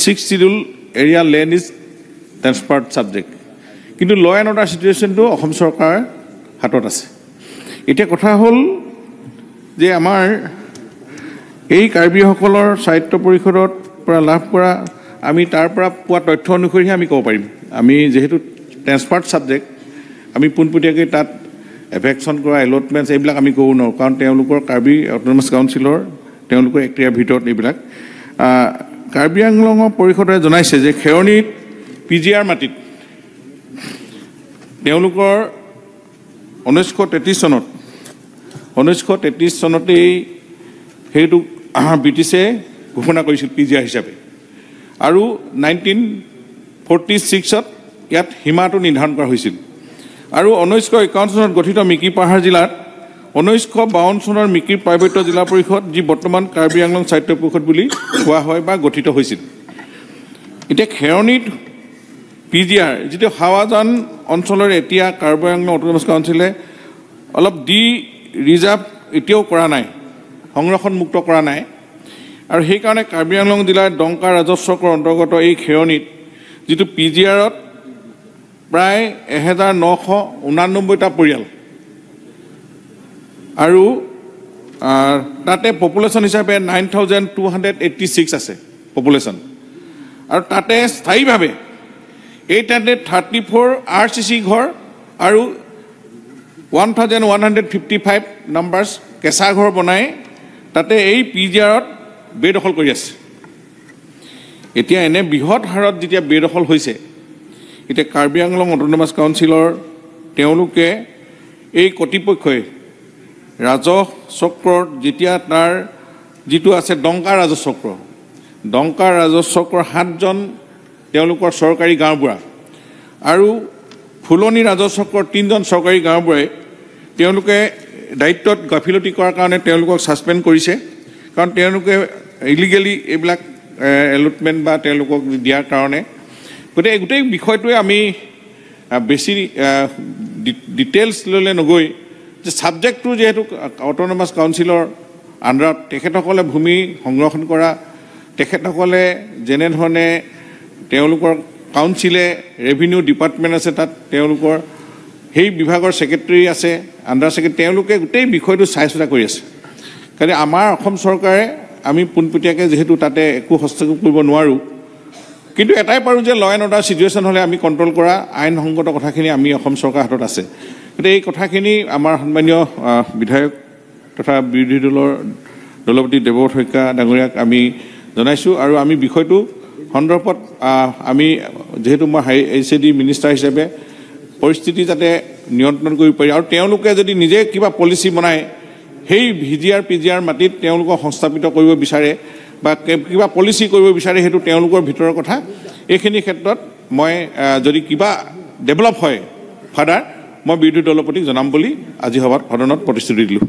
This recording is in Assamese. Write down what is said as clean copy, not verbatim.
6 schedule area land is transferred subject. কিন্তু law and order situation to Assam চৰকাৰ হাতত আছে। এটা কথা হল যে আমাৰ এই কাৰ্বিসকলৰ সাহিত্য পৰিষদৰ পৰা লাভ কৰা আমি তাৰ পৰা পোৱা তথ্য অনুসৰি আমি ক'ব পাৰিম। আমি যেহেতু ট্ৰান্সফাৰ্ড সাবজেক্ট আমি পোনপটীয়াকৈ তাত এভেকশ্যন কৰা এলটমেণ্টছ এইবিলাক আমি ক'ব নোৱাৰোঁ, কাৰণ তেওঁলোকৰ কাৰ্বি অট'নমাছ কাউন্সিলৰ তেওঁলোকৰ এক্টিয়াৰ ভিতৰত এইবিলাক কাৰ্বি আংলঙৰ পৰিষদে জনাইছে যে খেৰণীত PGR মাটিত তেওঁলোকৰ 1933 চনতেই সেইটো ব্ৰিটিছে ঘোষণা কৰিছিল PGR হিচাপে, আৰু 1946ত ইয়াত সীমাটো নিৰ্ধাৰণ কৰা হৈছিল। আৰু 1951 চনত গঠিত মিকি পাহাৰ জিলাত 1952 চনৰ মিকিৰ পাৰ্বত্য জিলা পৰিষদ, যি বৰ্তমান কাৰ্বি আংলং সাহিত্য পৰিষদ বুলি কোৱা হয় বা গঠিত হৈছিল। এতিয়া খেৰণীত PGR যিটো হাৱাজান অঞ্চলৰ এতিয়া কাৰ্বি আংলং অট'নমাছ কাউন্সিলে অলপ ৰিজাৰ্ভ এতিয়াও কৰা নাই, সংৰক্ষণমুক্ত কৰা নাই, আৰু সেইকাৰণে কাৰ্বি আংলং জিলাৰ ডংকা ৰাজহ চক্ৰৰ অন্তৰ্গত এই খেৰণীত যিটো PGRত প্ৰায় 1989টা পৰিয়াল, আৰু তাতে পপুলেশ্যন হিচাপে 9286 আছে পপুলেশ্যন, আৰু তাতে স্থায়ীভাৱে 834 RCC ঘৰ আৰু 1155 নাম্বাৰ্ছ কেঁচা ঘৰ বনাই তাতে এই PGRত বেদখল কৰি আছে। এতিয়া এনে বৃহৎ হাৰত যেতিয়া বেদখল হৈছে, এতিয়া কাৰ্বি আংলং অট'নমাছ কাউন্সিলৰ তেওঁলোকে এই কৰ্তৃপক্ষই ৰাজহ চক্ৰৰ যেতিয়া তাৰ যিটো আছে ডংকা ৰাজহ চক্ৰৰ 7জন তেওঁলোকৰ চৰকাৰী গাঁওবুঢ়া আৰু ফুলনি ৰাজহ চক্ৰৰ 3জন চৰকাৰী গাঁওবুঢ়াই তেওঁলোকে দায়িত্বত গাফিলতি কৰাৰ কাৰণে তেওঁলোকক ছাছপেণ্ড কৰিছে, কাৰণ তেওঁলোকে ইলিগেলি এইবিলাক এলটমেণ্ট বা তেওঁলোকক দিয়াৰ কাৰণে। গতিকে গোটেই বিষয়টোৱে আমি বেছি ডিটেইলছ ল'লে নগৈ যে ছাবজেক্টটো যিহেতু অট'নমাছ কাউন্সিলৰ আণ্ডাৰত তেখেতসকলে ভূমি সংৰক্ষণ কৰা, তেখেতসকলে যেনেধৰণে তেওঁলোকৰ কাউন্সিলে ৰেভিনিউ ডিপাৰ্টমেণ্ট আছে, তাত তেওঁলোকৰ সেই বিভাগৰ ছেক্ৰেটেৰী আছে, আণ্ডাৰ ছেক্ৰেটেৰী, তেওঁলোকে গোটেই বিষয়টো চাই চোৱা কৰি আছে। কাৰণ আমাৰ অসম চৰকাৰে আমি পোনপটীয়াকৈ যিহেতু তাতে একো হস্তক্ষেপ কৰিব নোৱাৰোঁ, কিন্তু এটাই পাৰোঁ যে ল এণ্ড অৰ্ডাৰ ছিটুৱেশ্যন হ'লে আমি কণ্ট্ৰল কৰা আইনসংগত কথাখিনি আমি অসম চৰকাৰৰ হাতত আছে। গতিকে এই কথাখিনি আমাৰ সন্মানীয় বিধায়ক তথা বিৰোধী দলৰ দলপতি দেৱব্ৰত শইকীয়া ডাঙৰীয়াক আমি জনাইছোঁ, আৰু আমি বিষয়টো সন্দৰ্ভত আমি যিহেতু মই HAD মিনিষ্টাৰ হিচাপে পৰিস্থিতি যাতে নিয়ন্ত্ৰণ কৰিব পাৰি, আৰু তেওঁলোকে যদি নিজে কিবা পলিচি বনায় সেই PGR মাটিত তেওঁলোকক সংস্থাপিত কৰিব বিচাৰে বা কিবা পলিচি কৰিব বিচাৰে, সেইটো তেওঁলোকৰ ভিতৰৰ কথা। এইখিনি ক্ষেত্ৰত মই যদি কিবা ডেভেলপ হয় ফাৰ্ডাৰ, মই বিৰোধী দলপতিক জনাম বুলি আজি সদনত প্ৰতিশ্ৰুতি দিলোঁ।